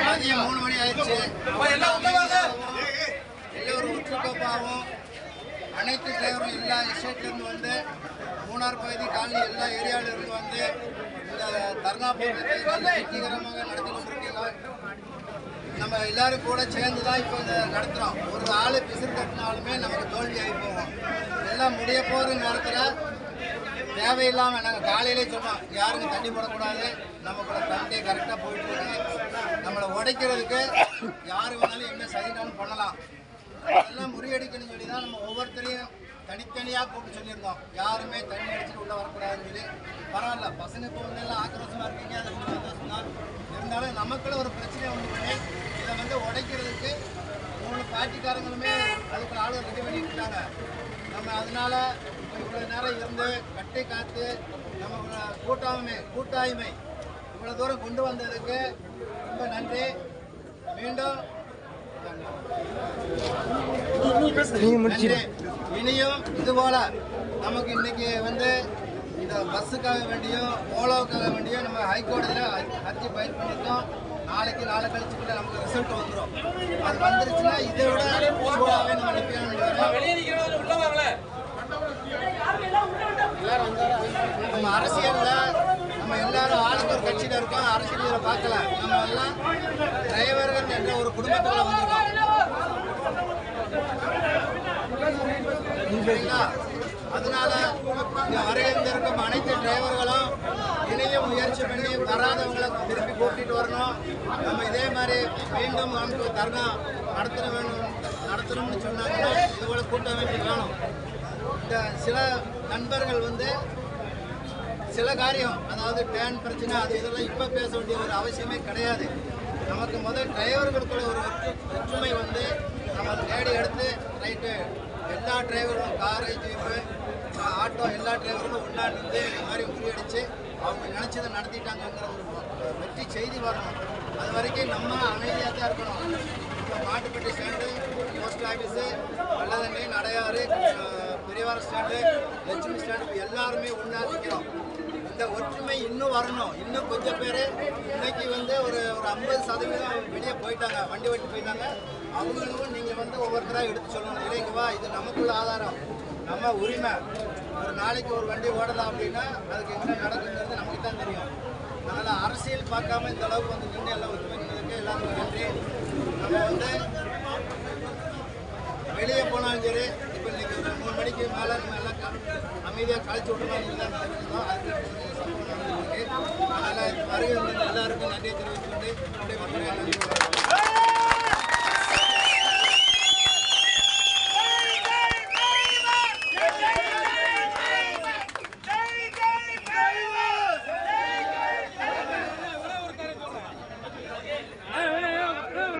மதியம் 3 மணி ஆயிடுச்சு. எல்லோரும் ஒற்றுக்கோப்பாகவும் அனைத்து டிரைவரும் எல்லா எஸ்டேட்லேருந்து வந்து மூணார் பகுதி காலனி எல்லா ஏரியாவிலிருந்து வந்து இந்த தர்ணா போராட்டத்தை வெற்றிகரமாக நடத்தி கொண்டிருக்கீங்க. நம்ம எல்லாரும் கூட சேர்ந்து தான் இப்போ இதை நடத்துகிறோம். ஒரு ஆள் பிசுறு கட்டினாலுமே நமக்கு தோல்வி ஆகி போவோம். எல்லாம் முடிய போகிற நேரத்தில் தேவையில்லாமல் நாங்கள் காலையிலே சொன்னோம், யாருங்க தண்ணி போடக்கூடாது, நமக்குள்ள தண்ணி கரெக்டாக போயிட்டுருக்கு, நம்மளை உடைக்கிறதுக்கு யார் வேணாலும் என்ன சதினாலும் பண்ணலாம், அதெல்லாம் முறியடிக்கணும்னு சொல்லி தான் நம்ம ஒவ்வொருத்தரையும் தனித்தனியாக கூப்பிட்டு சொல்லியிருந்தோம். யாருமே தண்ணி அடிச்சுட்டு உள்ளே வரக்கூடாதுன்னு சொல்லி. பரவாயில்ல, பசங்க இப்போ வந்து எல்லாம் ஆக்ரோஷமாக இருக்கீங்க, அது ரொம்ப சந்தோஷம் தான். இருந்தாலும் நமக்குள்ள ஒரு பிரச்சனையை ஒன்று பண்ணி இதை வந்து உடைக்கிறதுக்கு 3 பார்ட்டிக்காரங்களுமே அதுக்கு ஆளு ரெடி பண்ணிட்டுருக்காங்க. நம்ம அதனால இவ்வளோ நேரம் இருந்து கட்டி காத்து நம்ம கூட்டாய்மை இவ்வளோ தூரம் கொண்டு வந்ததுக்கு ரொம்ப நன்றி. மீண்டும் இனியும் இதுபோல நமக்கு இன்னைக்கு வந்து இந்த பஸ்ஸுக்காக வேண்டியும் ஓலோவுக்காக வேண்டியும் நம்ம ஹைகோர்ட்டில் அர்ஜி ஃபைல் பண்ணியிருக்கோம். நாளைக்கு நாளை கழிச்சுக்கிட்ட நமக்கு ரிசல்ட் வந்துடும். அது வந்துருச்சுன்னா இதை விட சூடாகவே நம்ம நம்ம அரசியலில் நம்ம எல்லாரும் ஆளுக்கு ஒரு கட்சியில் இருக்கோம். அரசியல் இதில் பார்க்கல, நம்ம எல்லாம் டிரைவர்கள் என்ற ஒரு குடும்பத்தில் வந்திருக்கோம். அதனால இங்க வரையிருந்திருக்கும் அனைத்து டிரைவர்களும் இணையும் முயற்சி பண்ணி வராதவங்களை திருப்பி கூட்டிட்டு வரணும். நம்ம இதே மாதிரி மீண்டும் நமக்கு தர்ணா நடத்தணும்னு சொன்னாங்கன்னா இதுபோல கூட்டமைப்பு வேணும். இந்த சில நண்பர்கள் வந்து சில காரியம், அதாவது டேன் பிரச்சனை, அது இதெல்லாம் இப்போ பேச வேண்டிய ஒரு அவசியமே கிடையாது. நமக்கு முதல் டிரைவர்களுக்குள்ள ஒரு ஒற்றுமை வந்து நம்ம தேடி எடுத்து ரைட்டு எல்லா டிரைவர்களும் காரு ஜீப்பு ஆட்டோ எல்லா டிரைவர்களும் ஒன்றா நின்று இந்த மாதிரி முறியடித்து அவங்க நினச்சதை நடத்திட்டாங்கிற ஒரு வெற்றி செய்தி வரணும். அது வரைக்கும் நம்ம அமைதியாக தான் இருக்கணும். இப்போ Mattupetty stand, post office, Vellathanni, Nadayar, Periyavara stand, Lakshmi stand எல்லாருமே ஒன்றா நிற்கிறோம். இந்த ஒற்றுமை இன்னும் வரணும். இன்னும் கொஞ்சம் பேர் இன்னைக்கு வந்து ஒரு 50% வெளியே போயிட்டாங்க, வண்டி ஓட்டி போயிட்டாங்க. அவங்களுக்கும் நீங்கள் வந்து ஒவ்வொருத்தராக எடுத்து சொல்லணும். இல்லைங்கவா, இது நமக்குள்ள ஆதாரம், நம்ம உரிமை. ஒரு நாளைக்கு ஒரு வண்டி ஓடலாம் அப்படின்னா அதுக்கு என்ன நடக்குங்கிறது நமக்கு தான் தெரியும். அதனால் அரசியல் பார்க்காம இந்த அளவுக்கு வந்து நின்று எல்லாம் ஒற்றுமைக்கு எல்லாருக்கும் நன்றி. நம்ம வந்து வெளியே போனாலும் சரி, இப்போ இன்னைக்கு ஒரு 3 மணிக்கு மேலே நம்ம எல்லாம் அமைதியாக கழிச்சு விட்டுருந்தோம். அதுக்கு சம்பவம் நடந்துருக்கு. அதனால் வருகை எல்லாருக்கும் நன்றியை தெரிவித்துக்கொண்டு அப்படியே மக்கள் நன்றி.